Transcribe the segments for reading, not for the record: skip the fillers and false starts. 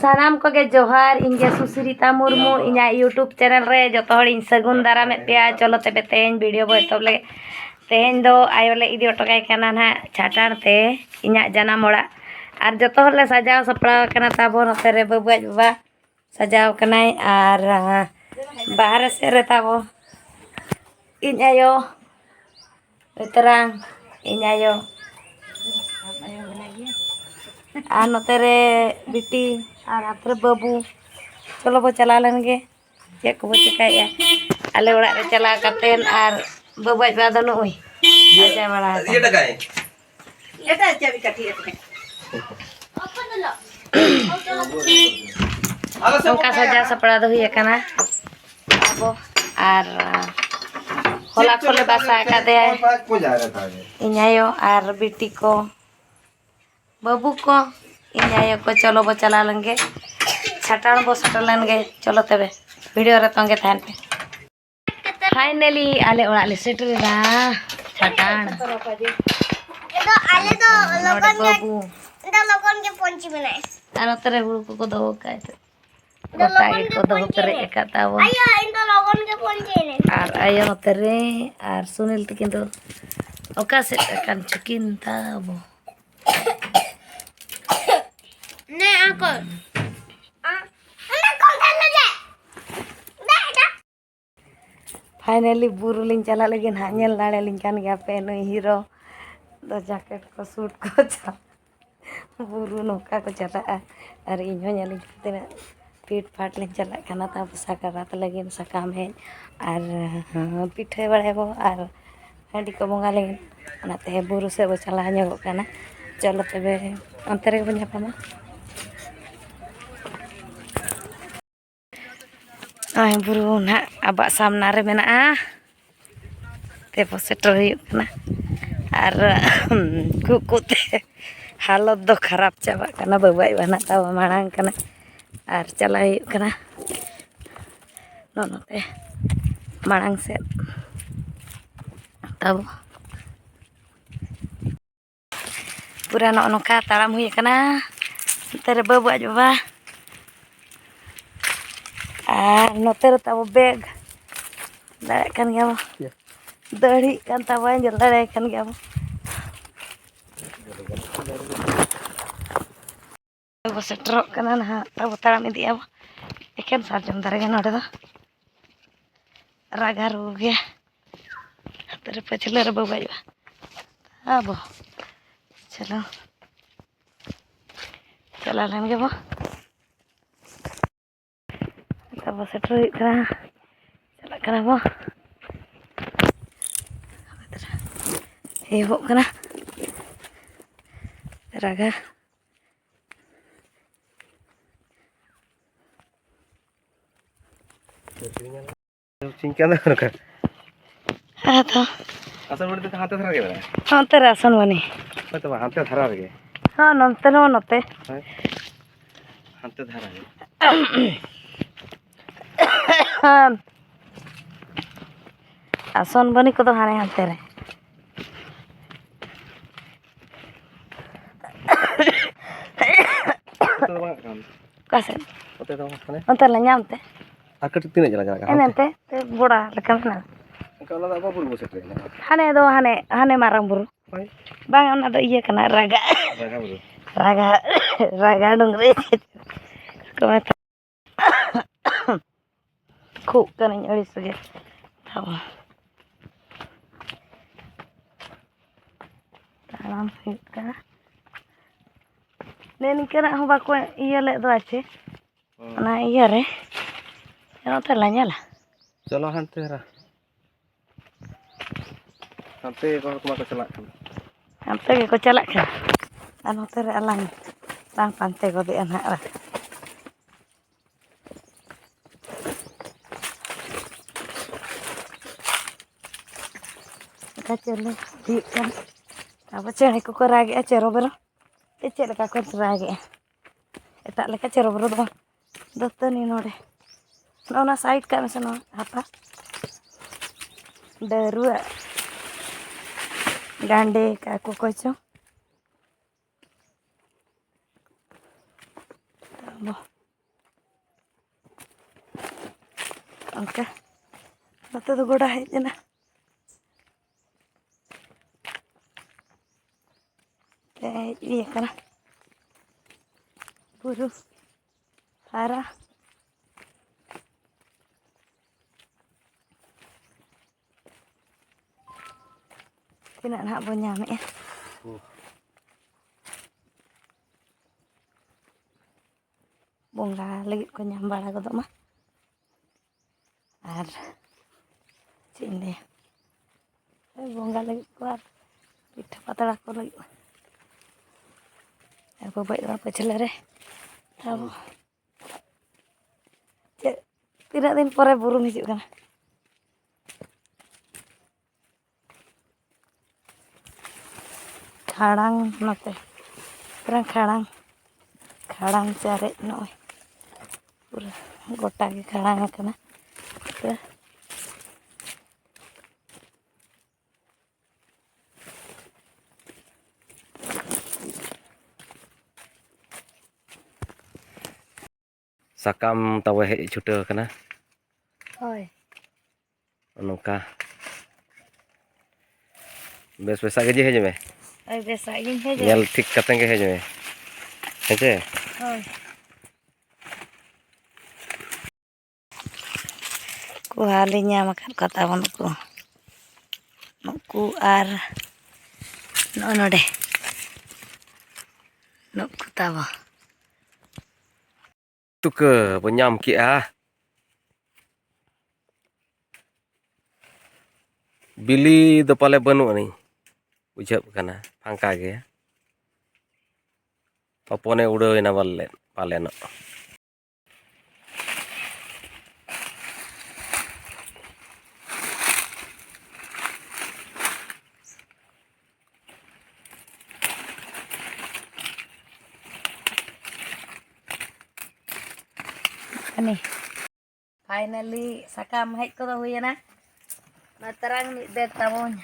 सानाम को गे जोहार इंगे सुश्रिता मुर्मू इना यूट्यूब चैनल रे जो हड़ सगुन दारामे पे चलो तबे तेज वीडियो बो एतब ले तेज दो आयोले इदी अटकाय कना ना छाटाण ते इना जनाम ओड़ा और जो ले सजाव सपड़ाव कना ताबो नते रे बाबू बाबा सजाव कनाय और बाहर से रे ताबो इन आयो तरंग इन आयो और नोते रे बिटी और आतरे बाबू चलो बो चला लेंगे चे को चिकाया आले ओड़ा रे चला कतेन और बाबू बा दो नुई आजा बड़ा ये टकाय एटा चाबी काटी एटा उनका सजा सपड़ा दो हुई कना अब और होला खोले बासा का दे इनायो और बिटी को बाबू को इनायो को चलो बो चला लेंगे छटाण बो सटल लेंगे चलो तबे वीडियो रे तंगे थान पे फाइनली आले ओड़ा ले सेटर रा छटाण एदो आले तो लगन के पंची बनाए आरो तरे हुड़ को दो काय गोटा को दो तरे एकातावो आयो इन तो लगन के पंची ने और आयो तरे और सुनील तकिन दो ओका से कान चकिन ताबो ने आको फाइनली बुरु लिंग चला लेकिन हाँ नेल दाड़े लिंग कान गया पे नुई हीरो दो जैकेट को सूट को चा बुरु नौका को चला और इन हो नेल तीना पीठ फाट लिंग चला खाना ता साका रात लगे सकाम है और पिठे बड़े बो और हांडी को बोंगा लेकिन अनाते बुरु से बो चला न्योगो काना चलो तबे अंतरे को न्यापामा आई बुरु ना अब सामना रे मेना ते सेटर हुई और कुकुते हालत दो खराब चाबा कना बाबाई बना तब मांग कना और चला कना नोते मांग से तब पूरा नौका ताड़ाम हुई कना तेरे बाबू बाबा और नोते तब बैग दाड़े कन गया दड़ी kan tawain jelada kan gam अब सेटर कना ना तब ताराम इदी अब एकेन सारजम दारे नोडे दो रागा रो गया तेरे पछले रे बाबा अब चलो चला लेंगे वो तब सेटर कना चला कना वो हो कना रागा चिंकन का हां तो आसन बने तो हाथ धरा के बना हां तेरे आसन बने तो हाथ धरा रे हां नते नो नते हाथ धरा रे हां आसन बनी को तो हाने हाते रे कसे ओते ल ᱧᱟᱢते आकट तीन जला जला एनते ते बड़ा लेका ना कला दा बाबू बो सेट हाने दो हाने मारंग बुरु बांग ओना दो इये कना रागा बुरु रागा डुंगरे को मत खूब कने अड़ी सगे थाव ताराम फिट का ने निकरा हो बाको इये ले दो आछे ना इये रे नोते ला ᱧᱮᱞᱟ चलो हंते रा हंते को चला हंते को चला खान आ नोते रे अलांग बांग पांते को दे ना का चले ठीक kan अब चेणे को रागे चेरो बरो ते चेले का को रागे एटा लेका चेरो बरो दो दतनी नोडे नोना साइड का में नो हापा डरुआ गांडे का को कोचो abo angka nate do goda hej ena iya kana buru hara tidak nak bo nyame ya bongga lagi ko nyam bala ko mah ar cinde bongga lagi ko ar pitha patala ko lagi apa baik apa celere tahu tidak din pore burung hijau kan khadang nate kurang khadang cari noy pura gota ke khadang kana sakam tawe hej chuta kana oi nongka bes besa ge hej me oi besa gin heje nyel ঠিক kateng ge hej me heje oi ku halinya makan kata nuku ar no deh nuku tawa tuke penyam ki bili do pale banu ni bujhab kana phangka ge opone udoina paleno ani finally sakam hej ko do huyena na terang ni de tamonya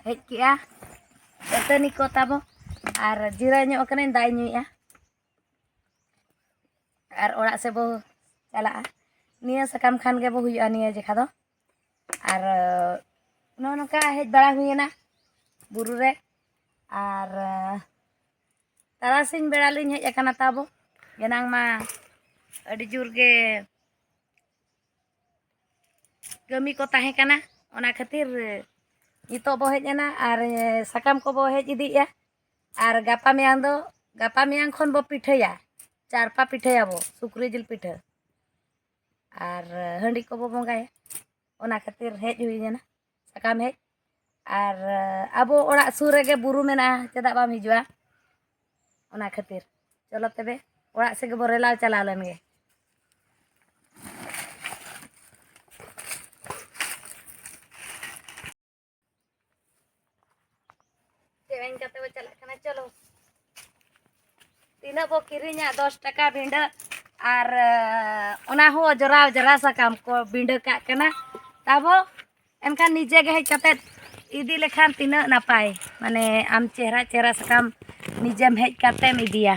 hej ki datani ko tabo ar jiranya okane dai nyu ya ar ora se bo chala niya sakam khan ge bo huya niya je khado ar no ka hej bala huyena buru re ar tarasing bela liñ hej akana tabo genang ma adi jur ge kami ko tahe kana ona khatir nito bo hej ena ar sakam ko bo hej idi ya ar gapa meyang khon bo pithaya charpa pithaya bo sukri jil pitha ar handi ko bo bongaya ona khatir hej huyena sakam hej ar abo ora sur rege buru mena cheda bam hijua ona khatir cholo tebe ora se ge bo relaw chala len ge Cewek kata cala kana chalo tina bo kirinya 10 taka binda ar ona ho jara sakam ko binda ka kana tabo enkan nije ge hej kate idi lekhan tina napai mane am chehra sakam nijem hej katem idia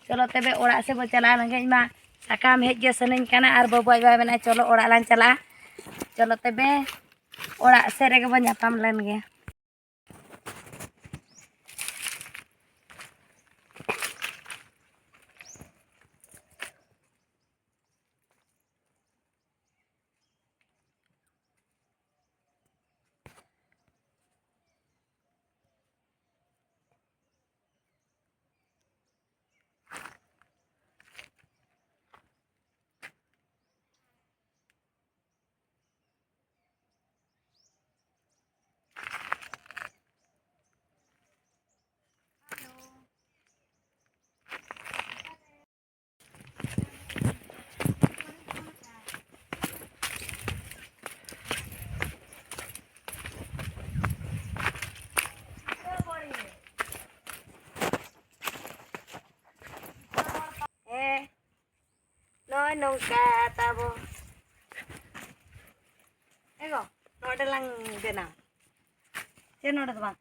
cholo tebe ora se bo chala lange ma sakam hej ge sanin kana ar boboy ba mena cholo ora lan chala cholo tebe ora se rege bo nyapam len ge nongka tabo ego node lang dena che node ba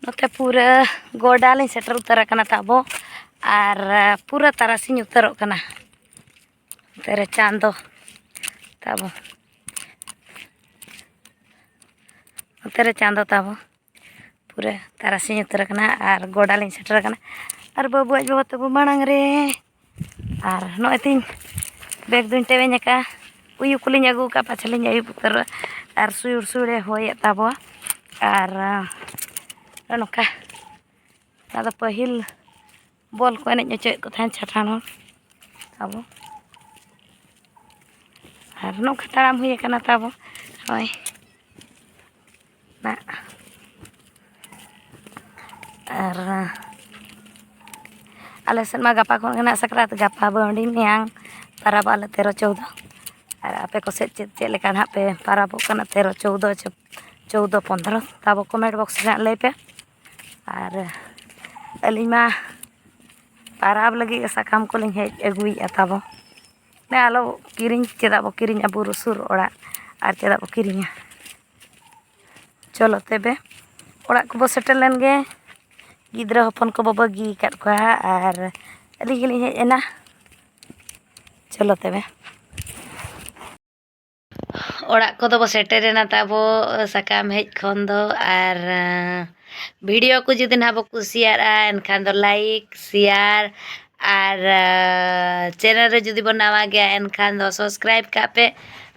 नोते पूरा गोडाली shutter उतर कना ताबो और पूरा तारासिंह उतरों कना तेरे चांदो ताबो तेरे चांदो ताबो पूरा तारासिंह उतर कना और गोडाली सेटर कना और बाबू आज बाबा तबो मांग रे और नोए तीन बैग दुन टेवें का उयु कुलिंग अगू का पाछलिंग आयु पुतर और सुर सुरे होय ताबो और नोका दादा पहिल बॉल को एने चेक को थान छठान ताबो और नोका ताराम हुई कना ताबो होय ना और आले सन मा गापा खन गना सकरात गापा बंडी नेंग पाराब आले 13-14 और आपे को से चे लेका ना पे पाराबो कना 13-14 ताबो कमेंट बॉक्स रे लay पे और अलीमा पाराब लगी साकाम को लिंग हेज अगुई ताबो ने आलो किरिंग चेदा बो किरिंग बुरु सुर ओड़ा और चेदा बो किरिंग चलो तेबे ओड़ा को बो सेटल लेन गे गिद्रा हपन को बो बगी काट को और अली गिली हेज एना चलो तेबे ओड़ा को दो बो सेटेरेना ताबो साकाम हेज खन दो और वीडियो को जुदी ना बो कुसियारा एनखान दो लाइक शेयर और चैनल रे जुदी बो नवा गया एनखान दो सब्सक्राइब का पे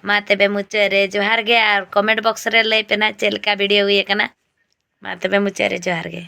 मा तेबे मुचे रे जोहार गे और कमेंट बॉक्स रे लay पे ना चेलका वीडियो हुई कना मा तेबे मुचे रे जोहार गे।